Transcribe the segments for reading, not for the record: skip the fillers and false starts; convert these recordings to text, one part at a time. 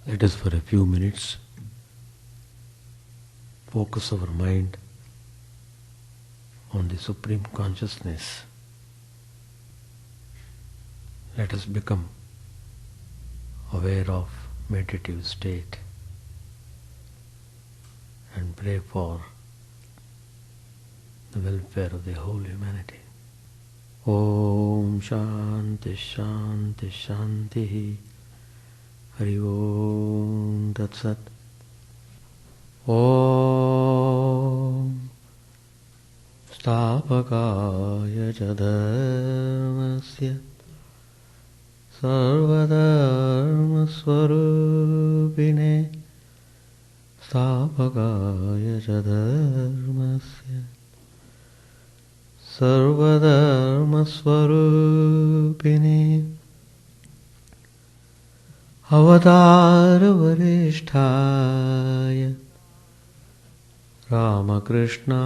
Let us for a few minutes focus our mind on the Supreme Consciousness. Let us become aware of meditative state and pray for the welfare of the whole humanity. Om Shanti Shanti Shanti Hari Om Tat Sat. Om Stapakaya Dharmasya Sarvadharma Swarupine Stapakaya Dharmasya Sarvadharma Swarupine Avatara Varishtaya Ramakrishna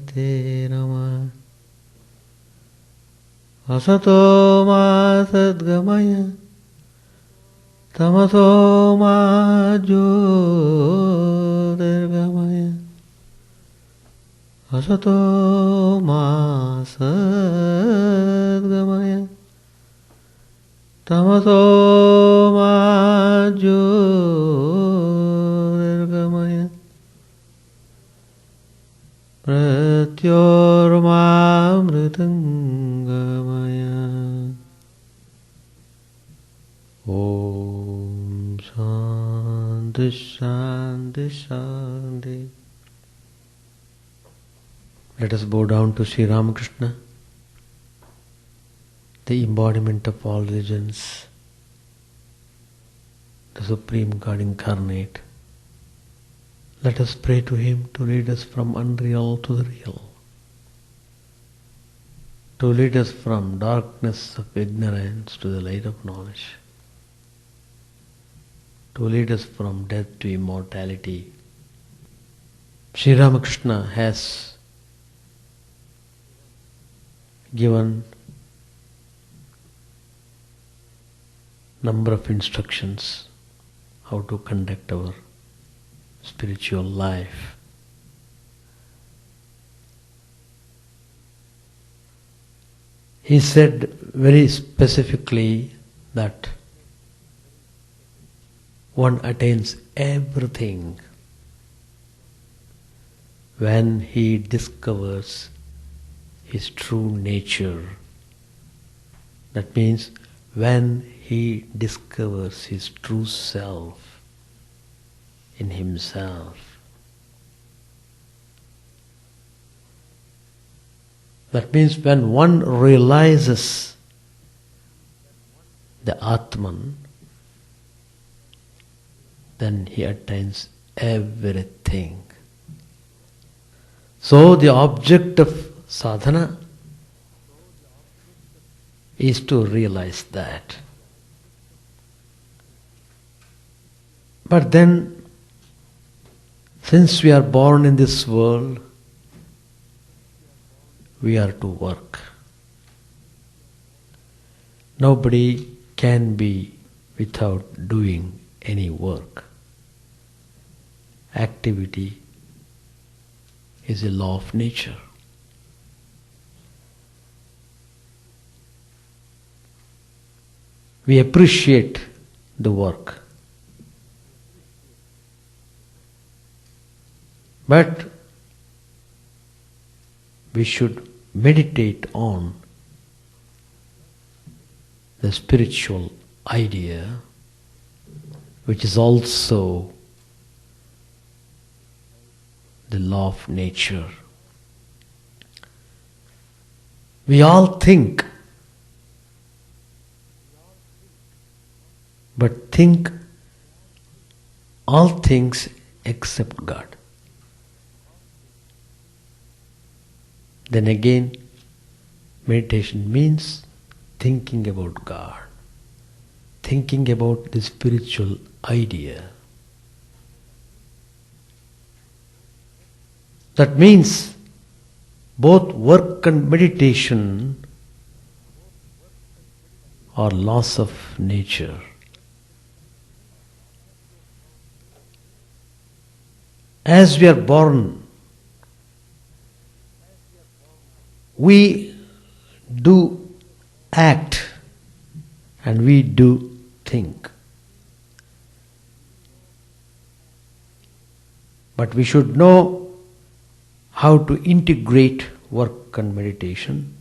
Te Namah. Asato ma sadgamaya tamaso ma jyotirgamaya. Asato ma sadgamaya tamaso ma jyotirgamaya. Pratyormamritangamaya. Om Shanti Shanti Shanti. Let us bow down to Sri Ramakrishna, the embodiment of all religions, the Supreme God incarnate. Let us pray to Him to lead us from unreal to the real, to lead us from darkness of ignorance to the light of knowledge, to lead us from death to immortality. Sri Ramakrishna has given number of instructions how to conduct our spiritual life. He said very specifically that one attains everything when he discovers his true nature. That means when he discovers his true self in himself. That means when one realizes the Atman, then he attains everything. So the object of sadhana is to realize that. But then, since we are born in this world, we are to work. Nobody can be without doing any work. Activity is a law of nature. We appreciate the work. But we should meditate on the spiritual idea, which is also the law of nature. We all think, but think all things except God. Then again, meditation means thinking about God, thinking about the spiritual idea. That means both work and meditation are laws of nature. As we are born, we do act and we do think. But we should know how to integrate work and meditation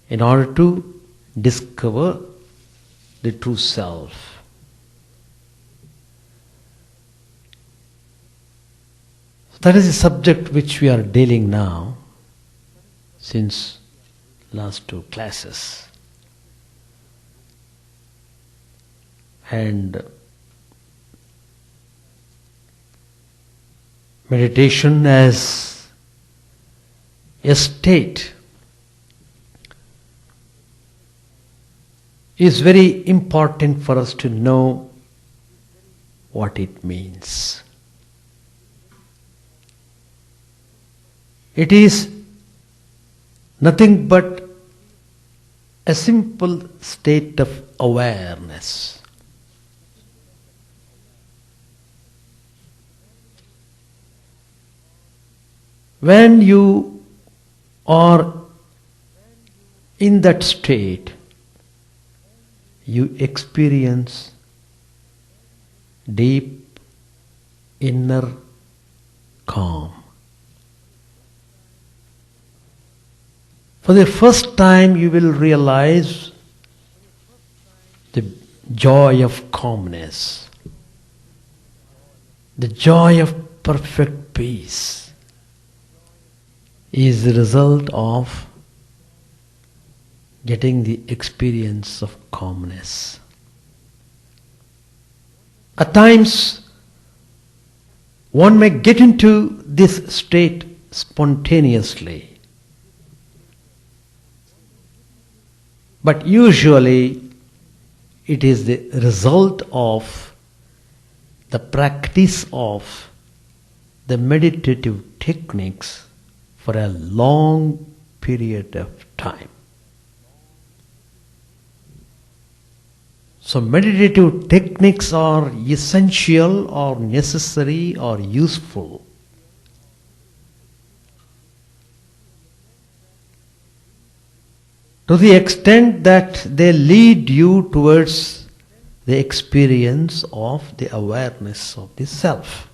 in order to discover the true self. That is the subject which we are dealing now since last 2 classes. And meditation as a state is very important for us to know what it means. It is nothing but a simple state of awareness. When you are in that state, you experience deep inner calm. For the first time you will realize the joy of calmness, the joy of perfect peace is the result of getting the experience of calmness. At times, one may get into this state spontaneously, but usually it is the result of the practice of the meditative techniques for a long period of time. So meditative techniques are essential or necessary or useful. To the extent that they lead you towards the experience of the awareness of the self.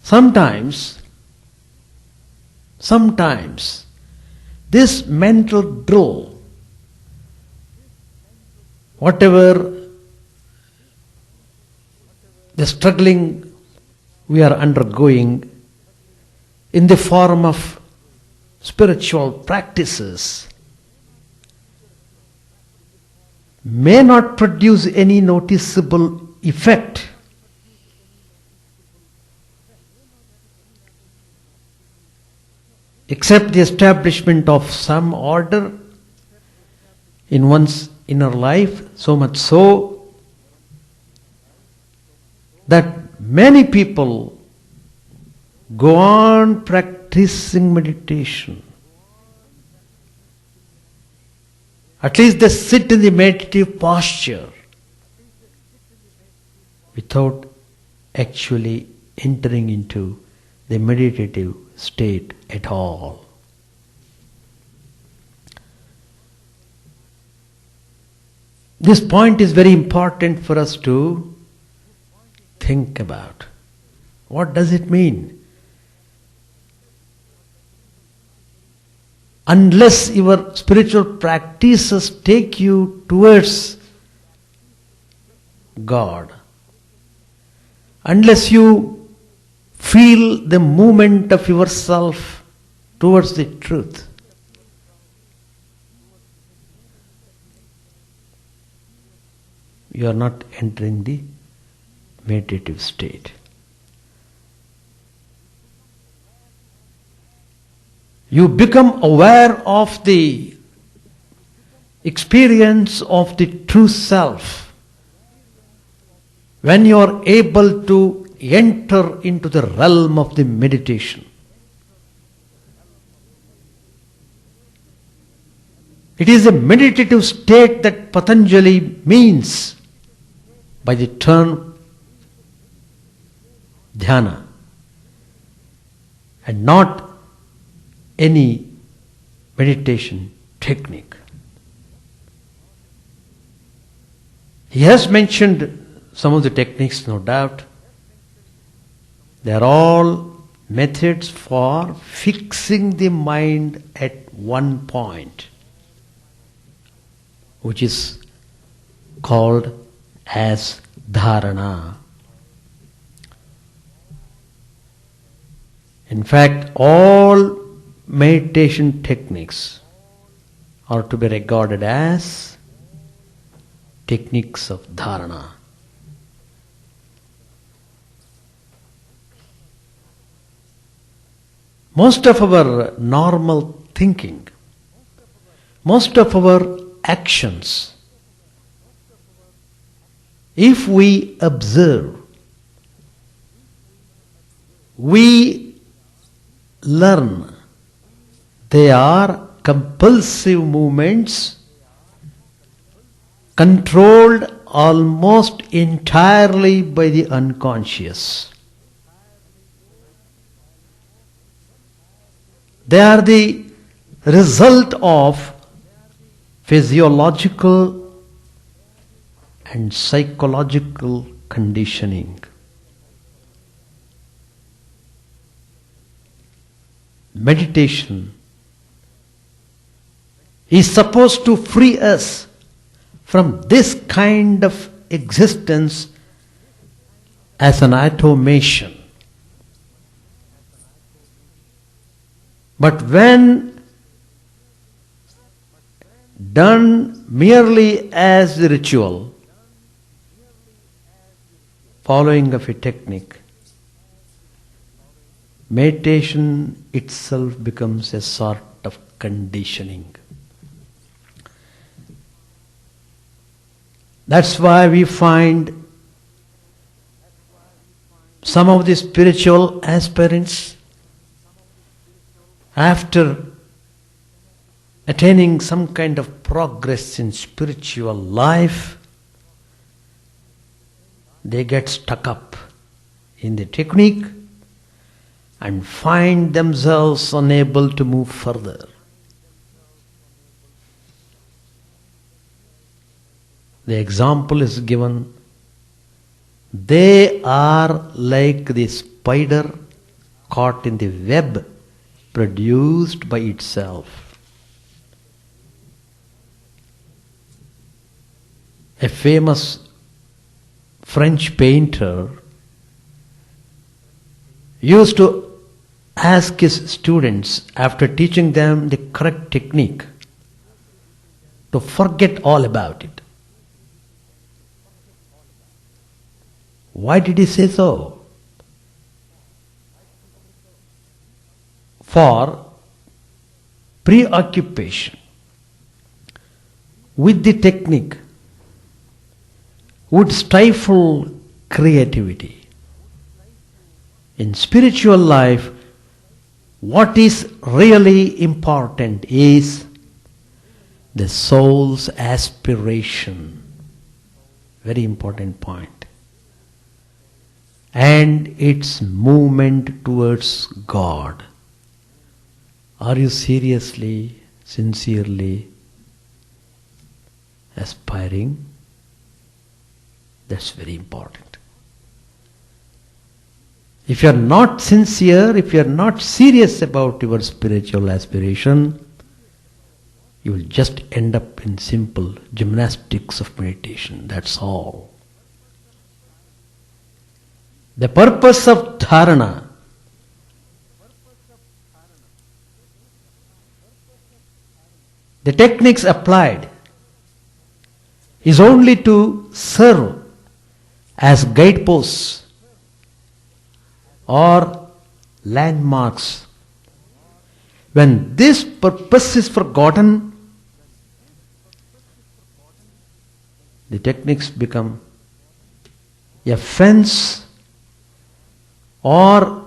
Sometimes this mental drill, whatever the struggling we are undergoing in the form of spiritual practices, may not produce any noticeable effect. Except the establishment of some order in one's inner life, so much so that many people go on practicing meditation. At least they sit in the meditative posture without actually entering into the meditative state at all. This point is very important for us to think about. What does it mean? Unless your spiritual practices take you towards God, unless you feel the movement of yourself towards the truth, you are not entering the meditative state. You become aware of the experience of the true self when you are able to enter into the realm of the meditation. It is a meditative state that Patanjali means by the term dhyana and not any meditation technique. He has mentioned some of the techniques, no doubt. They are all methods for fixing the mind at one point, which is called as dharana. In fact, all meditation techniques are to be regarded as techniques of dharana. Most of our normal thinking, most of our actions, if we observe, we learn, they are compulsive movements controlled almost entirely by the unconscious. They are the result of physiological and psychological conditioning. Meditation is supposed to free us from this kind of existence as an automation. But when done merely as a ritual, following of a technique, meditation itself becomes a sort of conditioning. That's why we find some of the spiritual aspirants, after attaining some kind of progress in spiritual life, they get stuck up in the technique and find themselves unable to move further. The example is given. They are like the spider caught in the web produced by itself. A famous French painter used to ask his students, after teaching them the correct technique, to forget all about it. Why did he say so? For preoccupation with the technique would stifle creativity. In spiritual life, what is really important is the soul's aspiration. Very important point. And its movement towards God. Are you seriously, sincerely aspiring? That's very important. If you are not sincere, if you are not serious about your spiritual aspiration, you will just end up in simple gymnastics of meditation. That's all. The purpose of dharana the techniques applied is only to serve as guideposts or landmarks. When this purpose is forgotten, the techniques become a fence or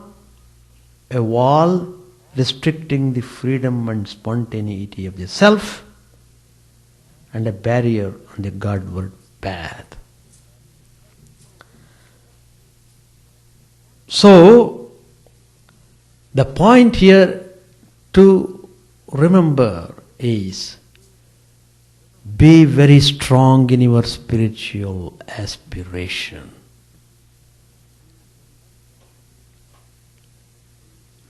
a wall restricting the freedom and spontaneity of the self, and a barrier on the Godward path. So, the point here to remember is, be very strong in your spiritual aspiration.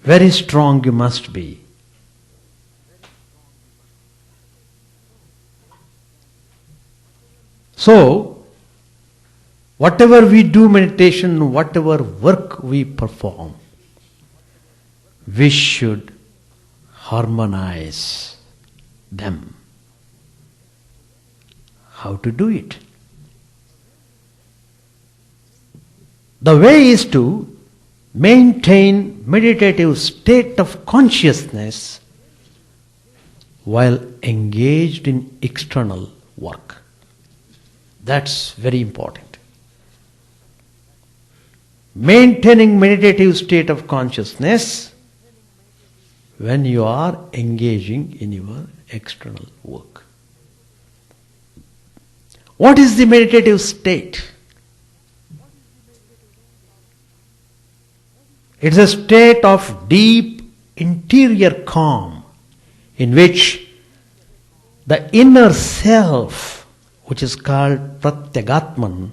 Very strong you must be. So, whatever we do meditation, whatever work we perform, we should harmonize them. How to do it? The way is to maintain meditative state of consciousness while engaged in external work. That's very important. Maintaining meditative state of consciousness when you are engaging in your external work. What is the meditative state? It's a state of deep interior calm in which the inner self, which is called Pratyagatman,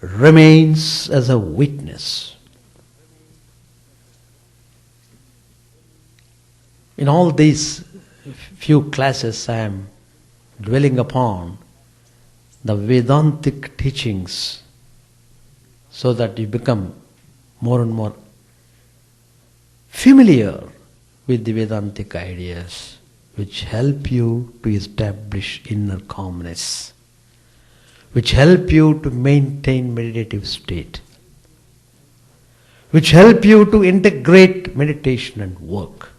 remains as a witness. In all these few classes I am dwelling upon the Vedantic teachings so that you become more and more familiar with the Vedantic ideas which help you to establish inner calmness, which help you to maintain meditative state, which help you to integrate meditation and work.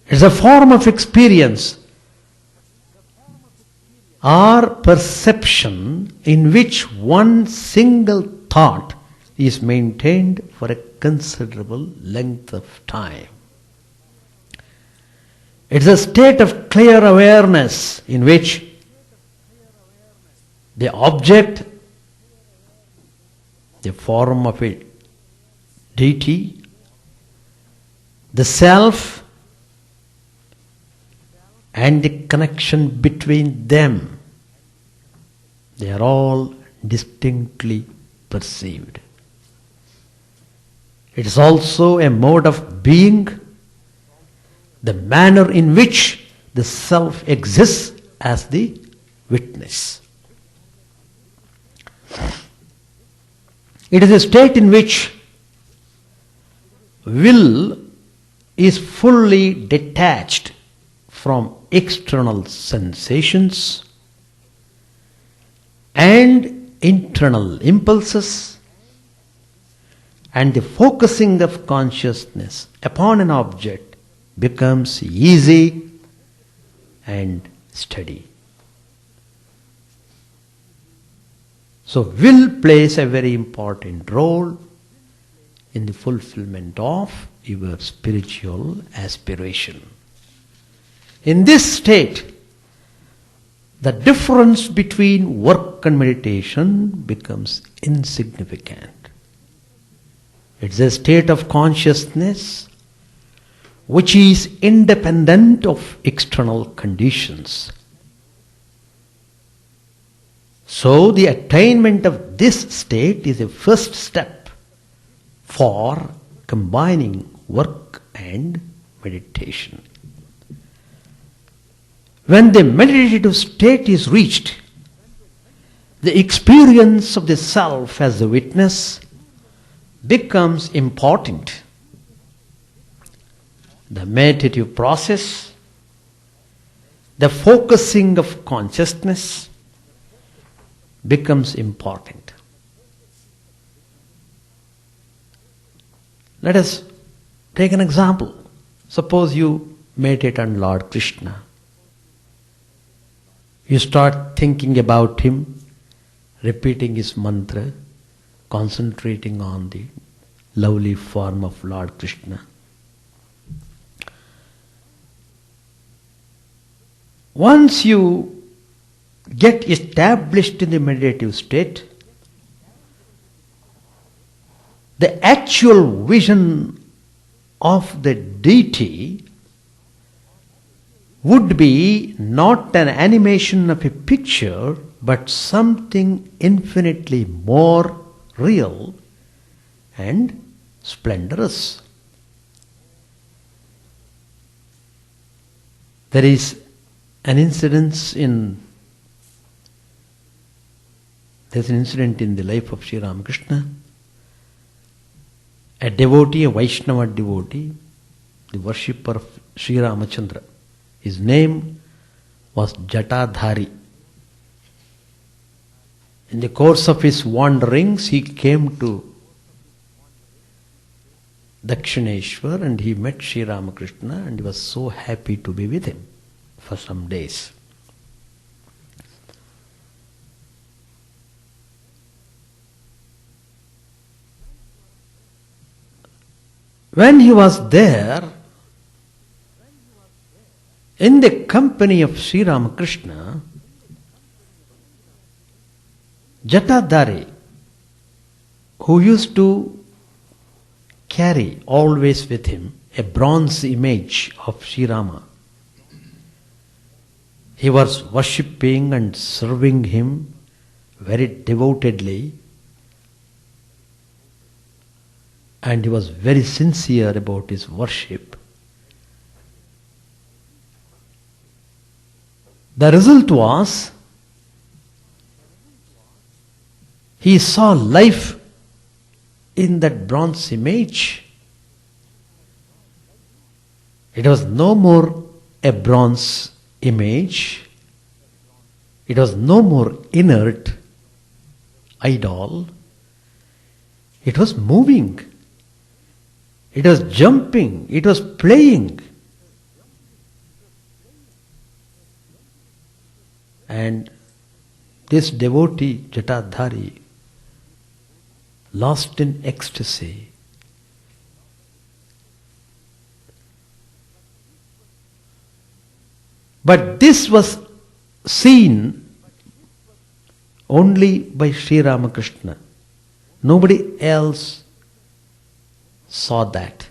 It's a form of experience or perception in which one single thought is maintained for a considerable length of time. It's a state of clear awareness in which the object, the form of a deity, the self, and the connection between them, they are all distinctly perceived. It is also a mode of being, the manner in which the self exists as the witness. It is a state in which will is fully detached from external sensations and internal impulses, and the focusing of consciousness upon an object becomes easy and steady. So will plays a very important role in the fulfillment of your spiritual aspiration. In this state, the difference between work and meditation becomes insignificant. It's a state of consciousness which is independent of external conditions. So the attainment of this state is a first step for combining work and meditation. When the meditative state is reached, the experience of the self as the witness becomes important. The meditative process, the focusing of consciousness becomes important. Let us take an example. Suppose you meditate on Lord Krishna. You start thinking about him, repeating his mantra, concentrating on the lovely form of Lord Krishna. Once you get established in the meditative state, the actual vision of the deity would be not an animation of a picture, but something infinitely more real and splendorous. There is an incident in the life of Sri Ramakrishna. A devotee, a Vaishnava devotee, the worshipper of Sri Ramachandra. His name was Jatadhari. In the course of his wanderings, he came to Dakshineshwar and he met Sri Ramakrishna and he was so happy to be with him for some days. When he was there, in the company of Sri Ramakrishna, Jatadhari, who used to carry always with him a bronze image of Sri Rama, he was worshipping and serving him very devotedly, and he was very sincere about his worship. The result was, he saw life in that bronze image. It was no more a bronze image. It was no more inert idol. It was moving. It was jumping. It was playing. And this devotee, Jatadhari, lost in ecstasy. But this was seen only by Sri Ramakrishna. Nobody else saw that.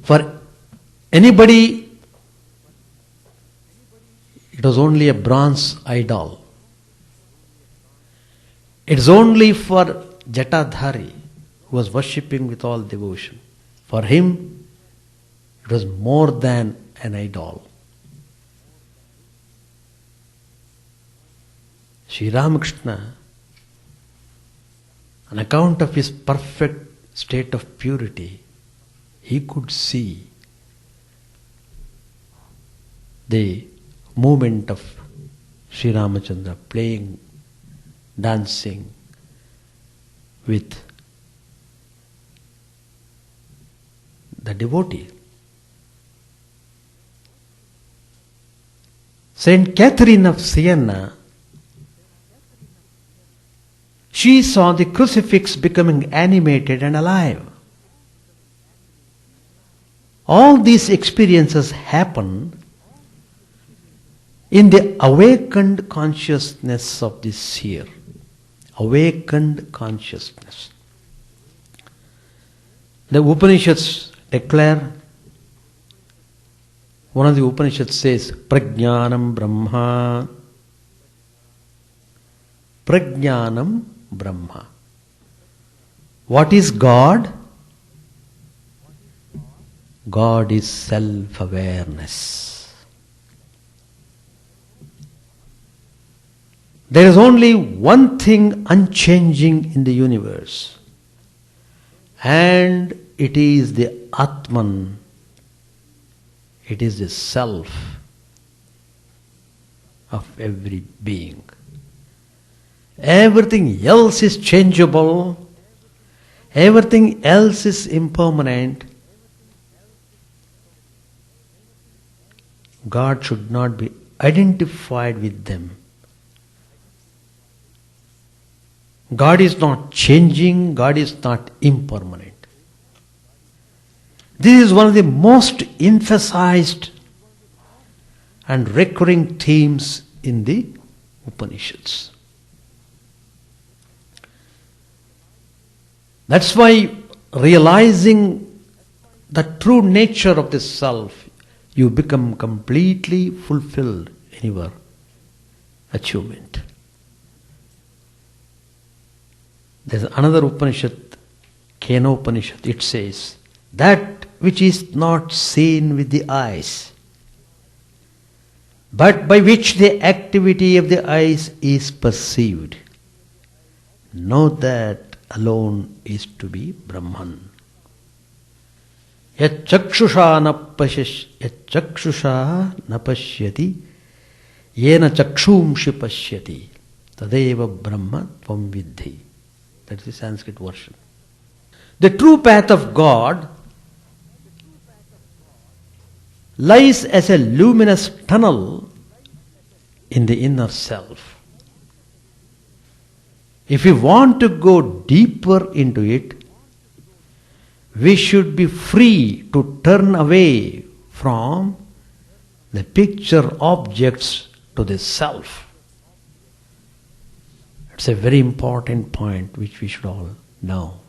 For anybody, it was only a bronze idol. It is only for Jatadhari, who was worshipping with all devotion. For him, it was more than an idol. Sri Ramakrishna, on account of his perfect state of purity, he could see the movement of Sri Ramachandra playing, dancing with the devotee. Saint Catherine of Siena, she saw the crucifix becoming animated and alive. All these experiences happen in the awakened consciousness of the seer. Awakened consciousness. The Upanishads declare, one of the Upanishads says, Prajnanam Brahma. Prajnanam Brahma. What is God? God is self-awareness. There is only one thing unchanging in the universe, and it is the Atman. It is the self of every being. Everything else is changeable. Everything else is impermanent. God should not be identified with them. God is not changing. God is not impermanent. This is one of the most emphasized and recurring themes in the Upanishads. That's why realizing the true nature of the self, you become completely fulfilled in your achievement. There's another Upanishad, Kena Upanishad, it says, that which is not seen with the eyes, but by which the activity of the eyes is perceived, know that alone is to be Brahman. Yat chakshusha na pashyati, yena chakshumshi pashyati, tadeva brahma tvam vidhi. That's the Sanskrit version. The true path of God lies as a luminous tunnel in the inner self. If we want to go deeper into it, we should be free to turn away from the picture objects to the self. It's a very important point which we should all know.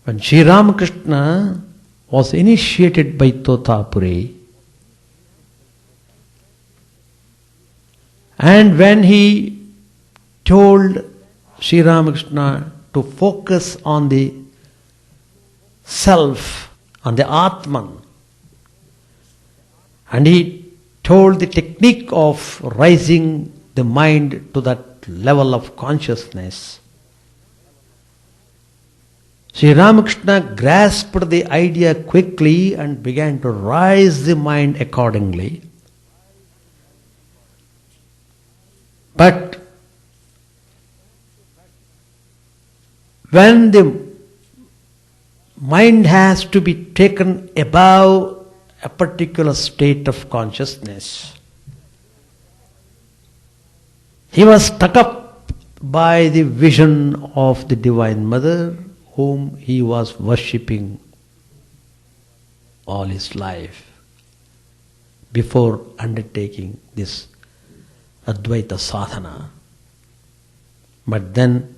When Sri Ramakrishna was initiated by Totapuri, and when he told Sri Ramakrishna to focus on the self, on the Atman, and he told the technique of raising the mind to that level of consciousness, Sri Ramakrishna grasped the idea quickly and began to raise the mind accordingly. But when the mind has to be taken above a particular state of consciousness, he was stuck up by the vision of the Divine Mother, whom he was worshipping all his life before undertaking this Advaita sadhana. But then,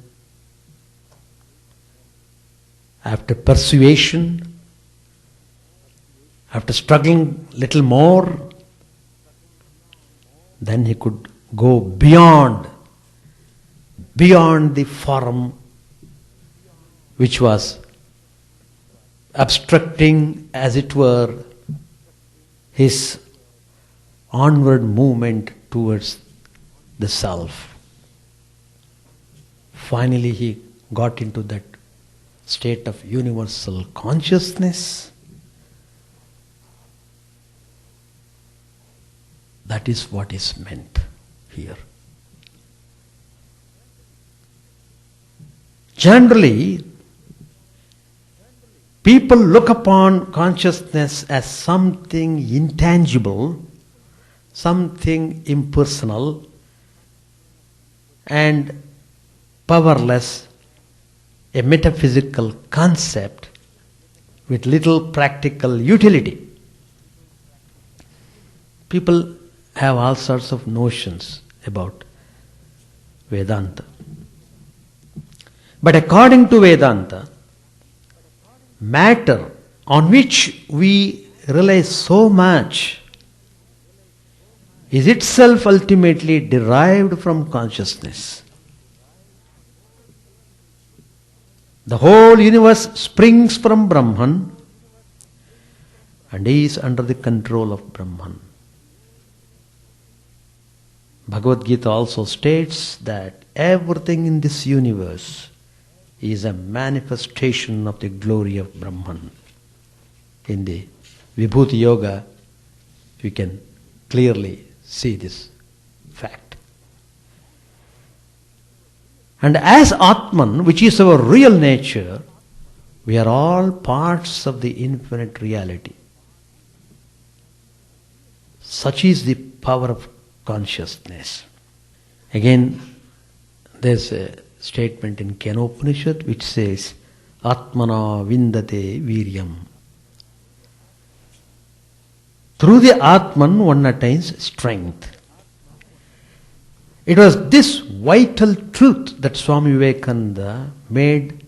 after persuasion, after struggling little more, then he could go beyond the form which was obstructing, as it were, his onward movement towards the self. Finally, he got into that state of universal consciousness. That is what is meant here. Generally, people look upon consciousness as something intangible, something impersonal and powerless, a metaphysical concept with little practical utility. People have all sorts of notions about Vedanta. But according to Vedanta, matter on which we rely so much is itself ultimately derived from consciousness. The whole universe springs from Brahman and is under the control of Brahman. Bhagavad Gita also states that everything in this universe is a manifestation of the glory of Brahman. In the Vibhuti Yoga, we can clearly see this fact. And as Atman, which is our real nature, we are all parts of the infinite reality. Such is the power of consciousness. Again, there's a statement in Kena Upanishad which says, Atmana vindate viryam. Through the Atman one attains strength. It was this vital truth that Swami Vivekananda made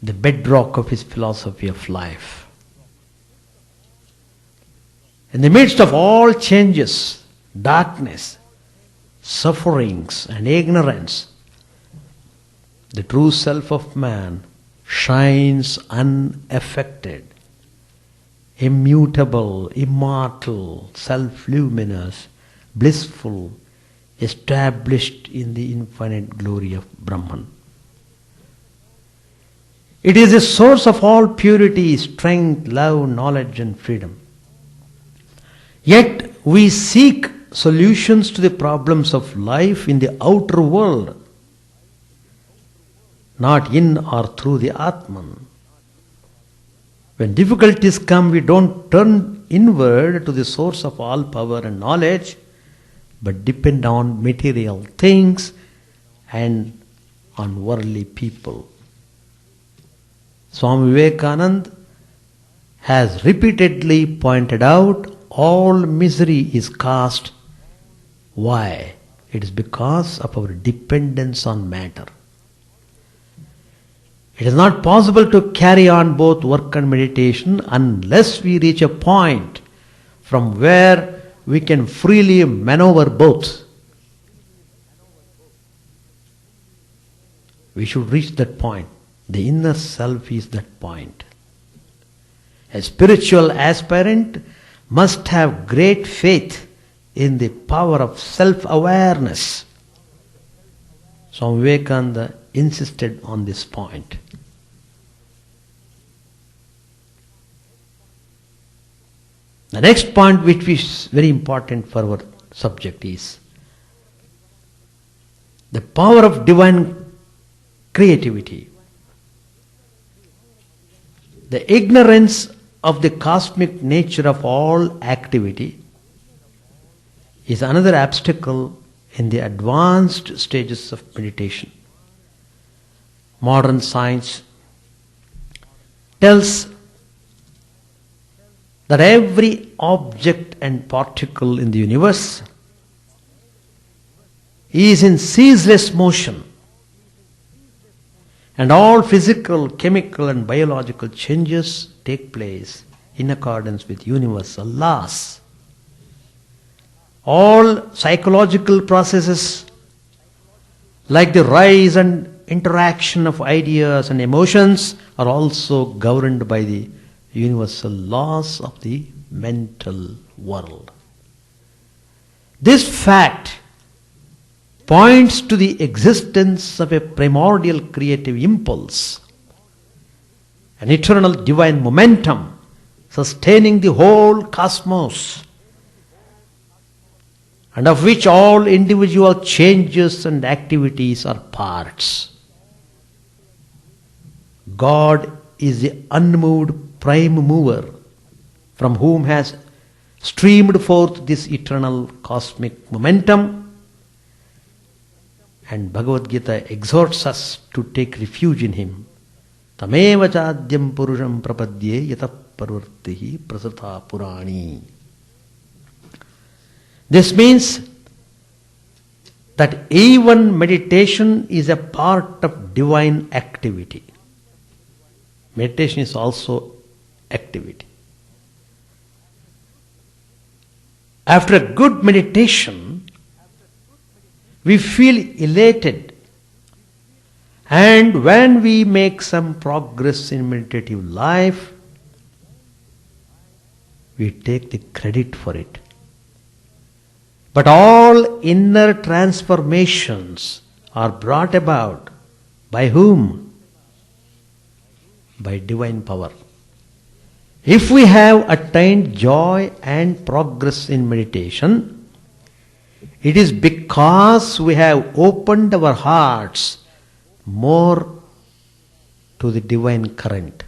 the bedrock of his philosophy of life. In the midst of all changes, darkness, sufferings and ignorance, the true self of man shines unaffected, immutable, immortal, self-luminous, blissful, established in the infinite glory of Brahman. It is the source of all purity, strength, love, knowledge and freedom. Yet we seek solutions to the problems of life in the outer world, not in or through the Atman. When difficulties come, we don't turn inward to the source of all power and knowledge, but depend on material things and on worldly people. Swami Vivekananda has repeatedly pointed out all misery is caused. Why? It is because of our dependence on matter. It is not possible to carry on both work and meditation unless we reach a point from where we can freely maneuver both. We should reach that point. The inner self is that point. A spiritual aspirant must have great faith in the power of self-awareness. Swami Vivekananda insisted on this point. The next point which is very important for our subject is the power of divine creativity. The ignorance of the cosmic nature of all activity is another obstacle in the advanced stages of meditation. Modern science tells that every object and particle in the universe is in ceaseless motion, and all physical, chemical and biological changes take place in accordance with universal laws. All psychological processes like the rise and interaction of ideas and emotions are also governed by the universal laws of the mental world. This fact points to the existence of a primordial creative impulse, an eternal divine momentum sustaining the whole cosmos, and of which all individual changes and activities are parts. God is the unmoved prime mover from whom has streamed forth this eternal cosmic momentum, and Bhagavad Gita exhorts us to take refuge in Him. Tameva chadyam purusham prapadye yatah parvartihi prasata purani. This means that even meditation is a part of divine activity. Meditation is also activity. After a good meditation, we feel elated, and when we make some progress in meditative life, we take the credit for it. But all inner transformations are brought about by whom? By divine power. If we have attained joy and progress in meditation, it is because we have opened our hearts more to the divine current.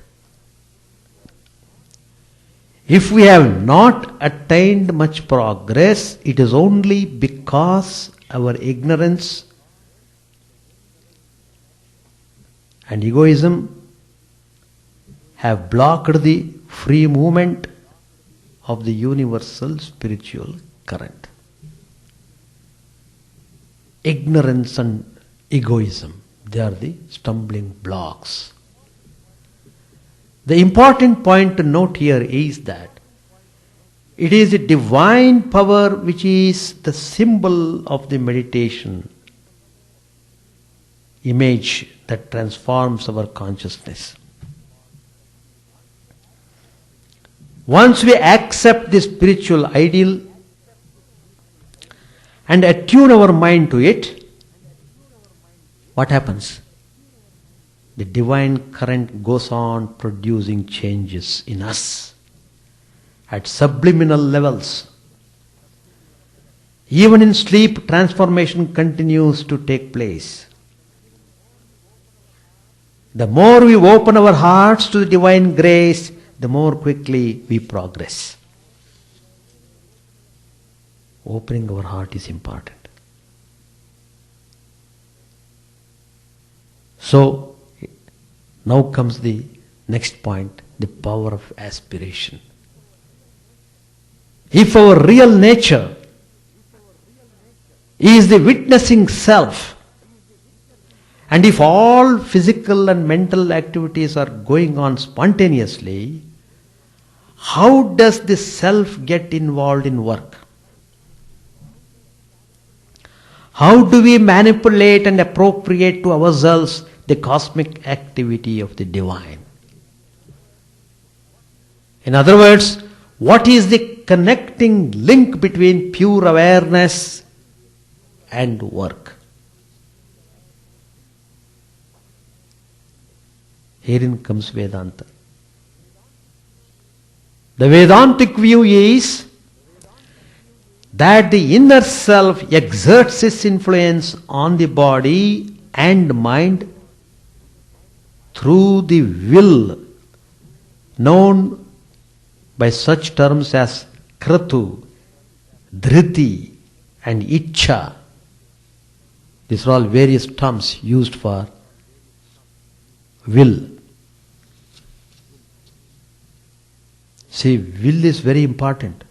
If we have not attained much progress, it is only because our ignorance and egoism have blocked the free movement of the universal spiritual current. ignorance and egoism. They are the stumbling blocks. The important point to note here is that it is a divine power which is the symbol of the meditation image that transforms our consciousness. Once we accept the spiritual ideal and attune our mind to it, what happens? The divine current goes on producing changes in us at subliminal levels. Even in sleep, transformation continues to take place. The more we open our hearts to the divine grace, the more quickly we progress. Opening our heart is important. So, now comes the next point, the power of aspiration. If our real nature is the witnessing self, and if all physical and mental activities are going on spontaneously, how does the self get involved in work? How do we manipulate and appropriate to ourselves the cosmic activity of the divine? In other words, what is the connecting link between pure awareness and work? Herein comes Vedanta. The Vedantic view is that the inner self exerts its influence on the body and mind through the will, known by such terms as kratu, dhriti and ichcha. These are all various terms used for will. See, will is very important.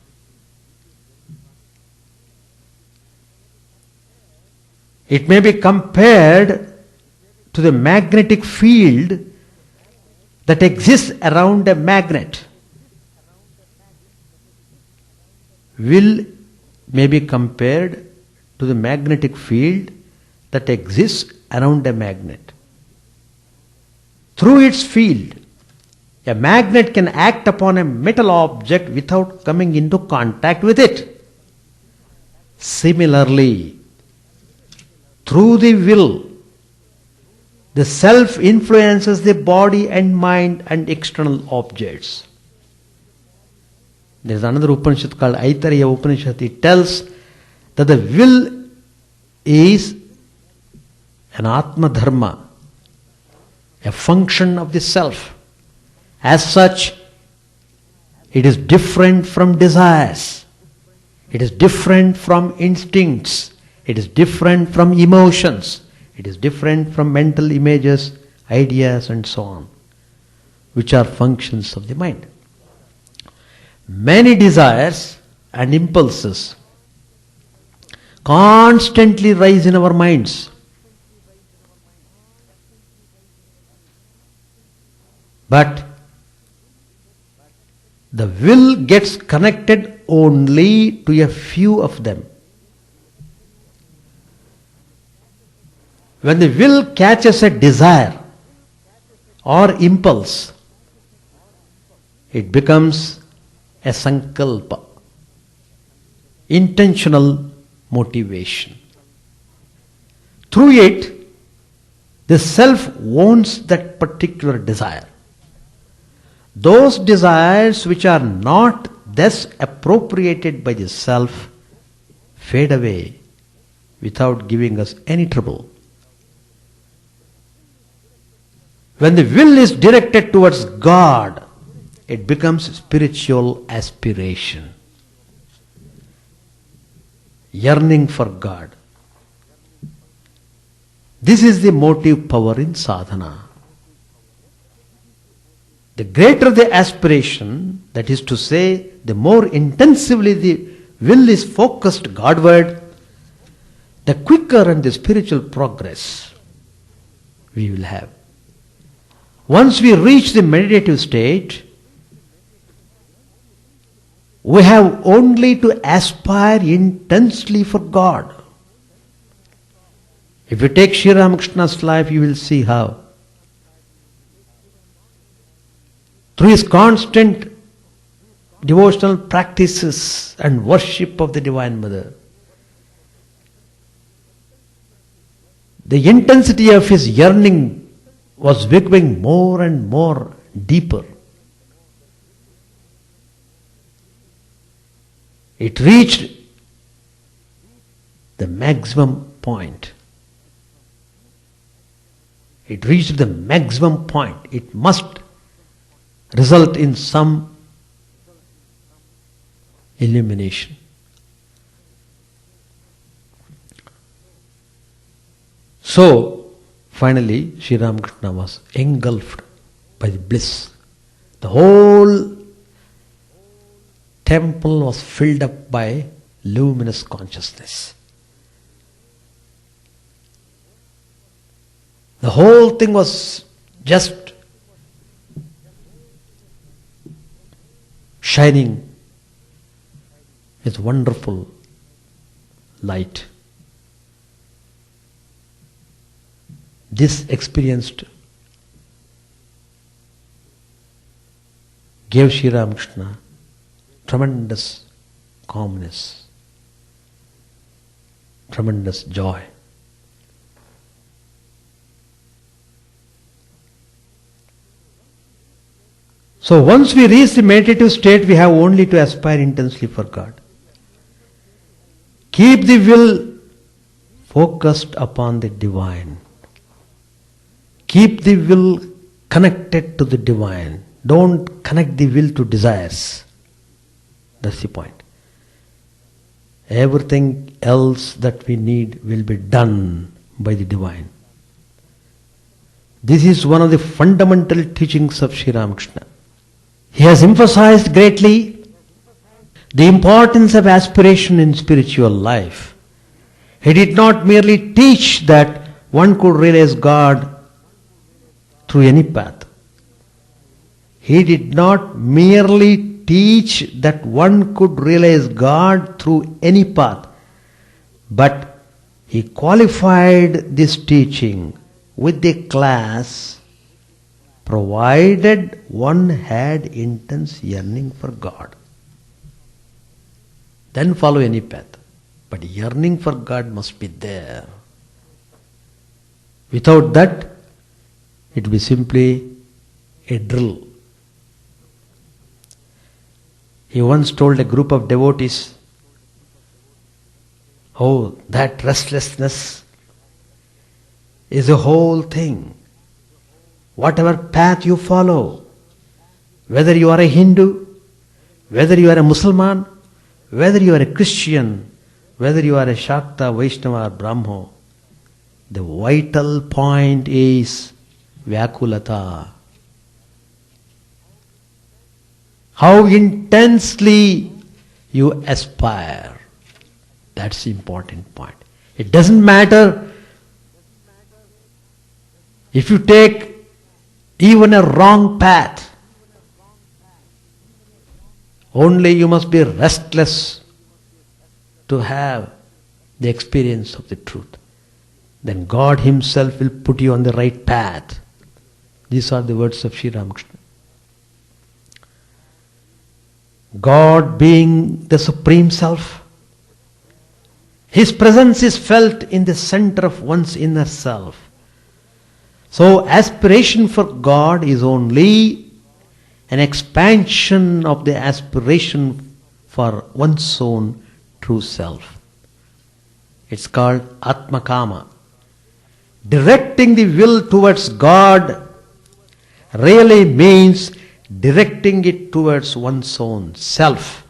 It may be compared to the magnetic field that exists around a magnet. Will may be compared to the magnetic field that exists around a magnet. Through its field, a magnet can act upon a metal object without coming into contact with it. Similarly, through the will, the self influences the body and mind and external objects. There is another Upanishad called Aitareya Upanishad. It tells that the will is an Atma Dharma, a function of the self. As such, it is different from desires. It is different from instincts. It is different from emotions. It is different from mental images, ideas and so on, which are functions of the mind. Many desires and impulses constantly rise in our minds. But the will gets connected only to a few of them. When the will catches a desire or impulse, it becomes a sankalpa, intentional motivation. Through it, the self owns that particular desire. Those desires which are not thus appropriated by the self fade away without giving us any trouble. When the will is directed towards God, it becomes spiritual aspiration, yearning for God. This is the motive power in sadhana. The greater the aspiration, that is to say, the more intensively the will is focused Godward, the quicker and the spiritual progress we will have. Once we reach the meditative state, we have only to aspire intensely for God. If you take Sri Ramakrishna's life, you will see how, through his constant devotional practices and worship of the Divine Mother, the intensity of his yearning was becoming more and more deeper. It reached the maximum point. It reached the maximum point. It must result in some illumination. So, finally, Sri Ramakrishna was engulfed by the bliss. The whole temple was filled up by luminous consciousness. The whole thing was just shining with wonderful light. This experienced gave Sri Ramakrishna tremendous calmness, tremendous joy. So once we reach the meditative state, we have only to aspire intensely for God. Keep the will focused upon the divine. Keep the will connected to the divine. Don't connect the will to desires. That's the point. Everything else that we need will be done by the divine. This is one of the fundamental teachings of Sri Ramakrishna. He has emphasized greatly the importance of aspiration in spiritual life. He did not merely teach that one could realize God through any path. He did not merely teach that one could realize God through any path, but he qualified this teaching with the class, provided one had intense yearning for God. Then follow any path. But yearning for God must be there. Without that, it will be simply a drill. He once told a group of devotees, "Oh, that restlessness is the whole thing. Whatever path you follow, whether you are a Hindu, whether you are a Muslim, whether you are a Christian, whether you are a Shakta, Vaishnava or Brahmo, the vital point is Vyakulata. How intensely you aspire. That's the important point. It doesn't matter if you take even a wrong path. Only you must be restless to have the experience of the truth. Then God Himself will put you on the right path. These are the words of Sri Ramakrishna. God being the Supreme Self, His presence is felt in the center of one's inner self. So aspiration for God is only an expansion of the aspiration for one's own true self. It's called Atmakama. Directing the will towards God really means directing it towards one's own self,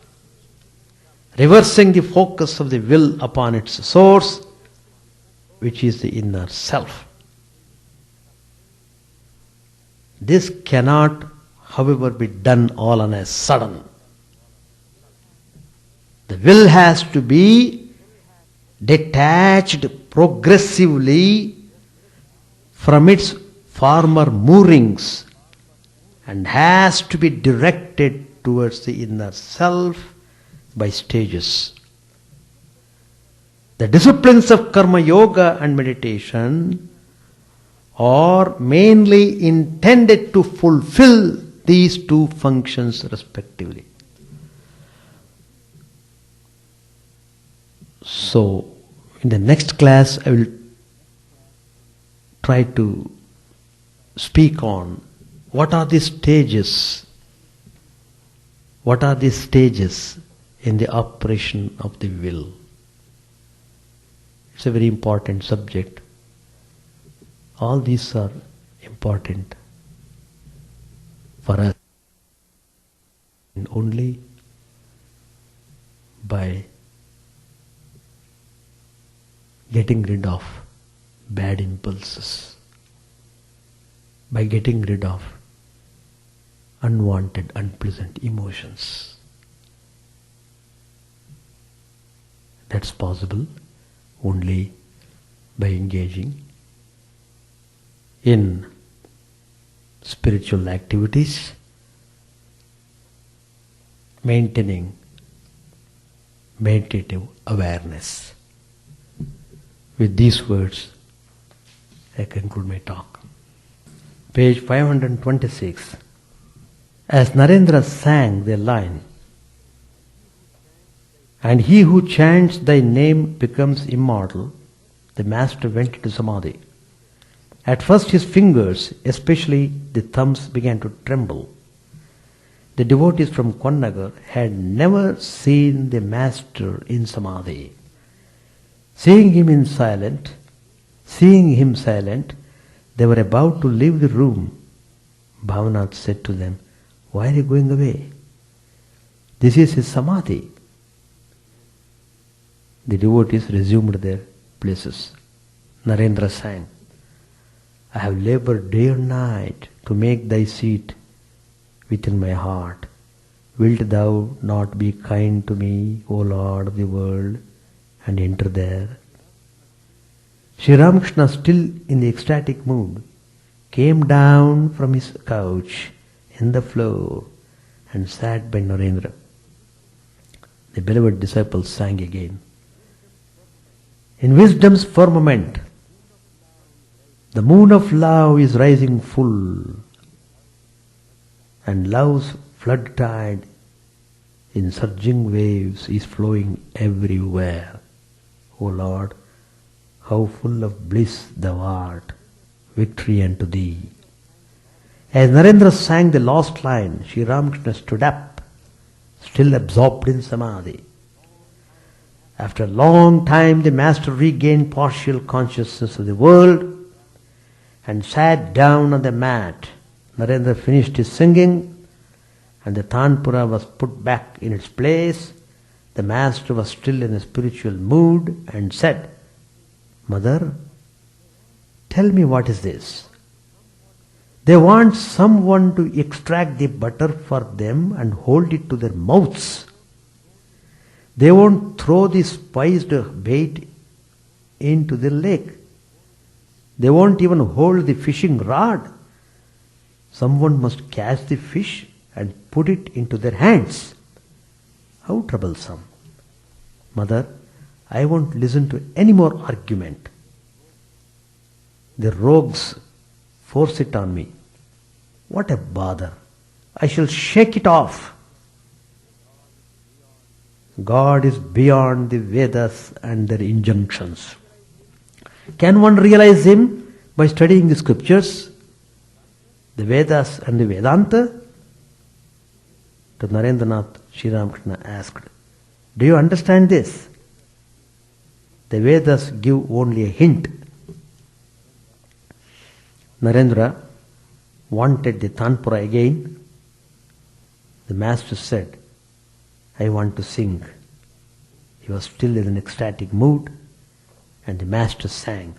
reversing the focus of the will upon its source, which is the inner self. This cannot, however, be done all on a sudden. The will has to be detached progressively from its former moorings and has to be directed towards the inner self by stages. The disciplines of karma yoga and meditation are mainly intended to fulfill these two functions respectively. So, in the next class I will try to speak on what are the stages in the operation of the will. It's a very important subject. All these are important for us, and only by getting rid of bad impulses, by getting rid of unwanted, unpleasant emotions. That's possible only by engaging in spiritual activities, maintaining meditative awareness. With these words, I conclude my talk. Page 526. As Narendra sang the line, "And he who chants thy name becomes immortal," the master went into samadhi. At first his fingers, especially the thumbs, began to tremble. The devotees from Konnagar had never seen the master in samadhi. Seeing him silent, they were about to leave the room. Bhavanath said to them, "Why are you going away? This is his samadhi." The devotees resumed their places. Narendra sang, "I have labored day and night to make thy seat within my heart. Wilt thou not be kind to me, O Lord of the world, and enter there?" Sri Ramakrishna, still in the ecstatic mood, came down from his couch in the floor and sat by Narendra. The beloved disciple sang again. In wisdom's firmament, the moon of love is rising full, and love's flood tide in surging waves is flowing everywhere. O Lord, how full of bliss thou art, victory unto thee. As Narendra sang the last line, Sri Ramakrishna stood up, still absorbed in samadhi. After a long time, the master regained partial consciousness of the world and sat down on the mat. Narendra finished his singing, and the Tanpura was put back in its place. The master was still in a spiritual mood and said, "Mother, tell me, what is this? They want someone to extract the butter for them and hold it to their mouths. They won't throw the spiced bait into the lake. They won't even hold the fishing rod. Someone must catch the fish and put it into their hands. How troublesome. Mother, I won't listen to any more argument. The rogues force it on me. What a bother. I shall shake it off. God is beyond the Vedas and their injunctions. Can one realize him by studying the scriptures, the Vedas and the Vedanta?" To Narendranath, Sri Ramakrishna asked, "Do you understand this? The Vedas give only a hint." Narendra wanted the Tanpura again. The master said, "I want to sing." He was still in an ecstatic mood, and the master sang,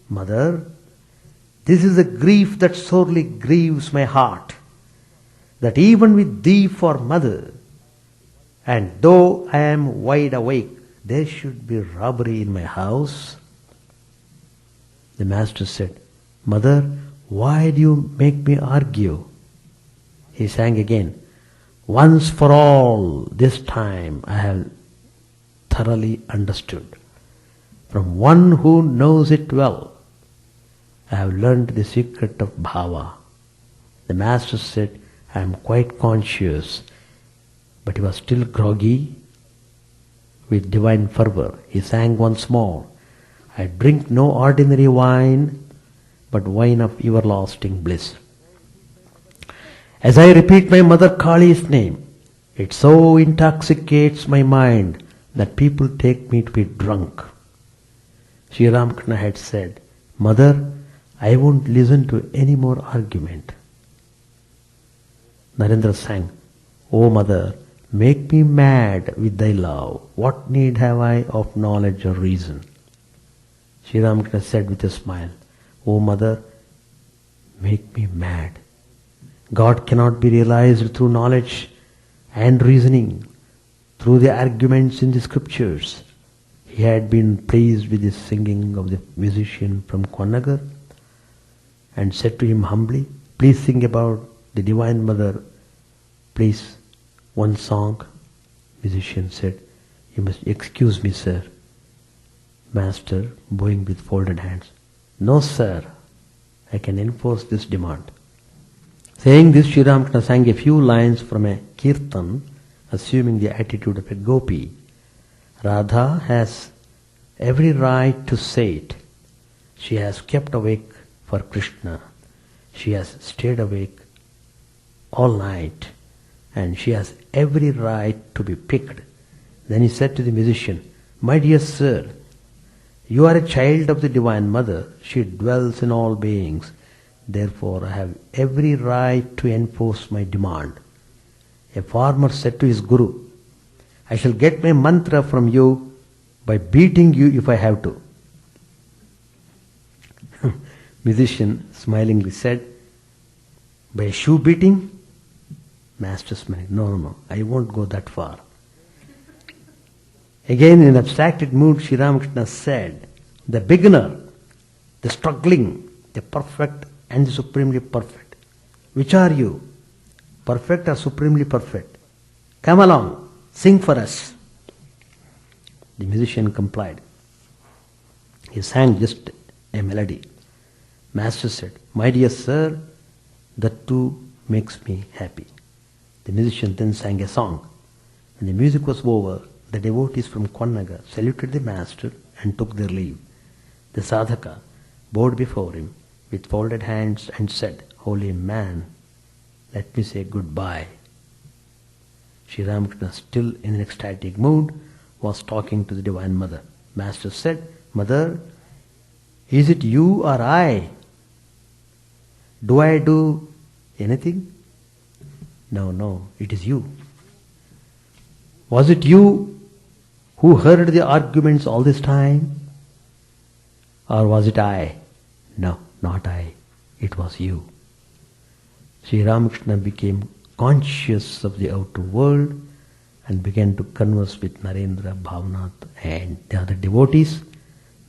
"Mother, this is a grief that sorely grieves my heart, that even with thee for mother, and though I am wide awake, there should be robbery in my house. The master said, Mother, why do you make me argue? He sang again, once for all, this time I have thoroughly understood. From one who knows it well, I have learned the secret of bhava. The master said, I am quite conscious, but he was still groggy with divine fervor. He sang once more, I drink no ordinary wine, but wine of everlasting bliss. As I repeat my mother Kali's name, it so intoxicates my mind that people take me to be drunk. Sri Ramakrishna had said, Mother, I won't listen to any more argument. Narendra sang, O Mother, make me mad with thy love. What need have I of knowledge or reason? Sri Ramakrishna said with a smile, O Mother, make me mad. God cannot be realized through knowledge and reasoning, through the arguments in the scriptures. He had been pleased with the singing of the musician from Konnagar and said to him humbly, please sing about the Divine Mother, please, one song. Musician said, you must excuse me, sir. Master, bowing with folded hands, no, sir, I can enforce this demand. Saying this, Sri Ramakrishna sang a few lines from a kirtan, assuming the attitude of a gopi. Radha has every right to say it. She has kept awake for Krishna. She has stayed awake all night, and she has every right to be picked. Then he said to the musician, my dear sir, you are a child of the Divine Mother. She dwells in all beings. Therefore, I have every right to enforce my demand. A farmer said to his guru, I shall get my mantra from you by beating you if I have to. Musician smilingly said, by shoe beating? Master smiled, no, I won't go that far. Again in abstracted mood, Sri Ramakrishna said, the beginner, the struggling, the perfect and the supremely perfect. Which are you? Perfect or supremely perfect? Come along, sing for us. The musician complied. He sang just a melody. Master said, my dear sir, that too makes me happy. The musician then sang a song. When the music was over, the devotees from Konnagar saluted the master and took their leave. The sadhaka bowed before him with folded hands and said, holy man, let me say goodbye. Sri Ramakrishna, still in an ecstatic mood, was talking to the Divine Mother. Master said, Mother, is it you or I? Do I do anything? No, it is you. Was it you who heard the arguments all this time? Or was it I? No, not I. It was you. Sri Ramakrishna became conscious of the outer world and began to converse with Narendra, Bhavanath and the other devotees.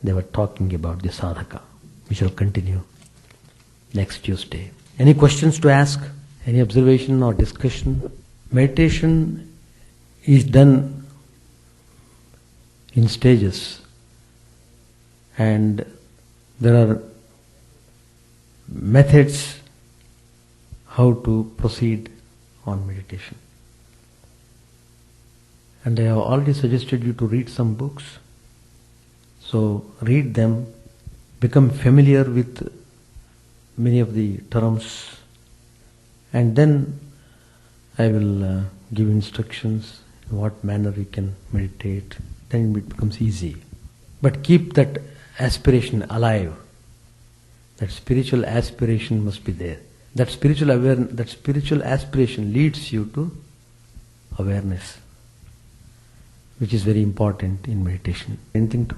They were talking about the sadhaka. We shall continue next Tuesday. Any questions to ask? Any observation or discussion? Meditation is done in stages, and there are methods how to proceed on meditation. And I have already suggested you to read some books. So read them, become familiar with many of the terms, and then I will give instructions in what manner you can meditate. Then it becomes easy. But keep that aspiration alive. That spiritual aspiration must be there. That spiritual aspiration leads you to awareness, which is very important in meditation. Anything to?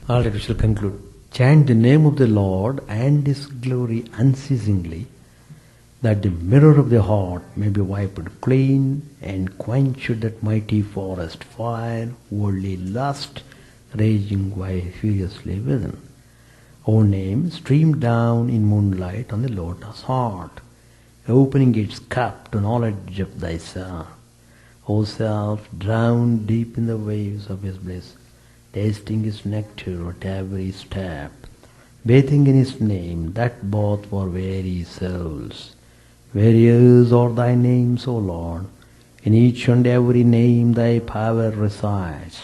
All right, we shall conclude. Chant the name of the Lord and His glory unceasingly, that the mirror of the heart may be wiped clean and quenched that mighty forest fire, worldly lust, raging furiously within. O name streamed down in moonlight on the lotus heart, opening its cup to knowledge of thyself. O self, drowned deep in the waves of his bliss, tasting his nectar at every step, bathing in his name, that both were very souls. Various are thy names, O Lord. In each and every name thy power resides.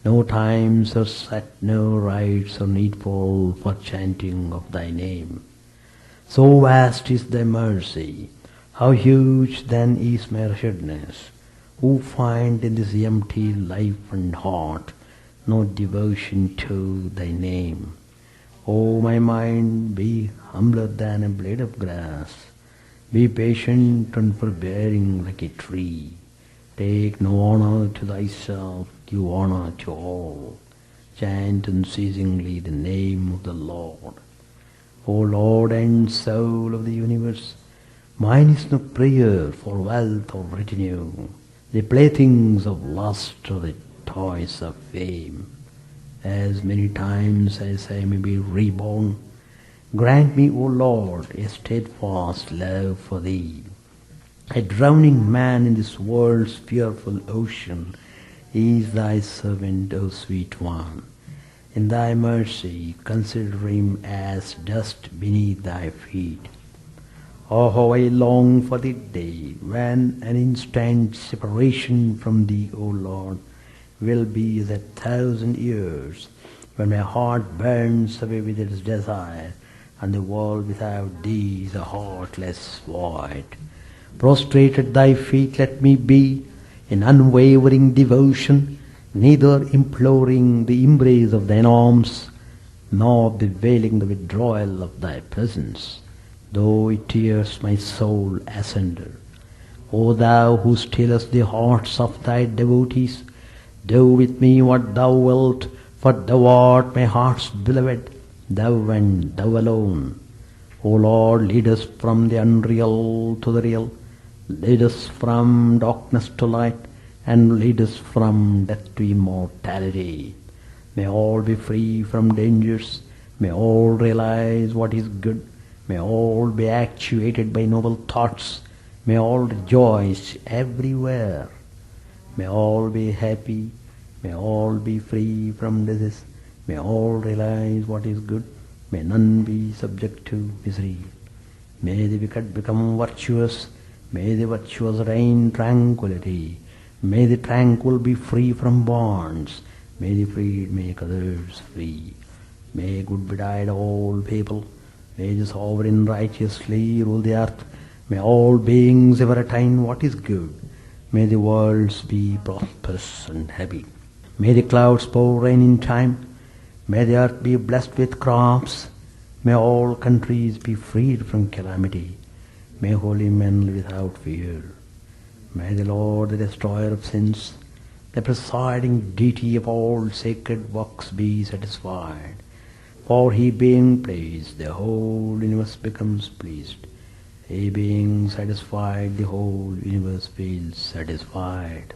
No times are set, no rites are needful for chanting of thy name. So vast is thy mercy, how huge then is my wretchedness, who find in this empty life and heart no devotion to thy name. O my mind, be humbler than a blade of grass. Be patient and forbearing like a tree. Take no honor to thyself, give honor to all. Chant unceasingly the name of the Lord. O Lord and soul of the universe, mine is no prayer for wealth or retinue, the playthings of lust or the toys of fame. As many times as I may be reborn, grant me, O Lord, a steadfast love for Thee. A drowning man in this world's fearful ocean is Thy servant, O Sweet One. In Thy mercy, consider him as dust beneath Thy feet. Oh, how I long for the day when an instant separation from Thee, O Lord, will be as 1,000 years, when my heart burns away with its desire, and the world without Thee is a heartless void. Prostrate at Thy feet let me be, in unwavering devotion, neither imploring the embrace of Thine arms, nor bewailing the withdrawal of Thy presence, though it tears my soul asunder. O Thou who stillest the hearts of Thy devotees, do with me what Thou wilt, for Thou art my heart's beloved, Thou and Thou alone. O Lord, lead us from the unreal to the real, lead us from darkness to light, and lead us from death to immortality. May all be free from dangers, may all realize what is good, may all be actuated by noble thoughts, may all rejoice everywhere. May all be happy, may all be free from disease, may all realize what is good, may none be subject to misery. May the wicked become virtuous, may the virtuous reign tranquility, may the tranquil be free from bonds, may the freed make others free. May good betide all people, may the sovereign righteously rule the earth, may all beings ever attain what is good. May the worlds be prosperous and happy. May the clouds pour rain in time. May the earth be blessed with crops. May all countries be freed from calamity. May holy men live without fear. May the Lord, the destroyer of sins, the presiding deity of all sacred works, be satisfied. For He being pleased, the whole universe becomes pleased. He being satisfied, the whole universe feels satisfied.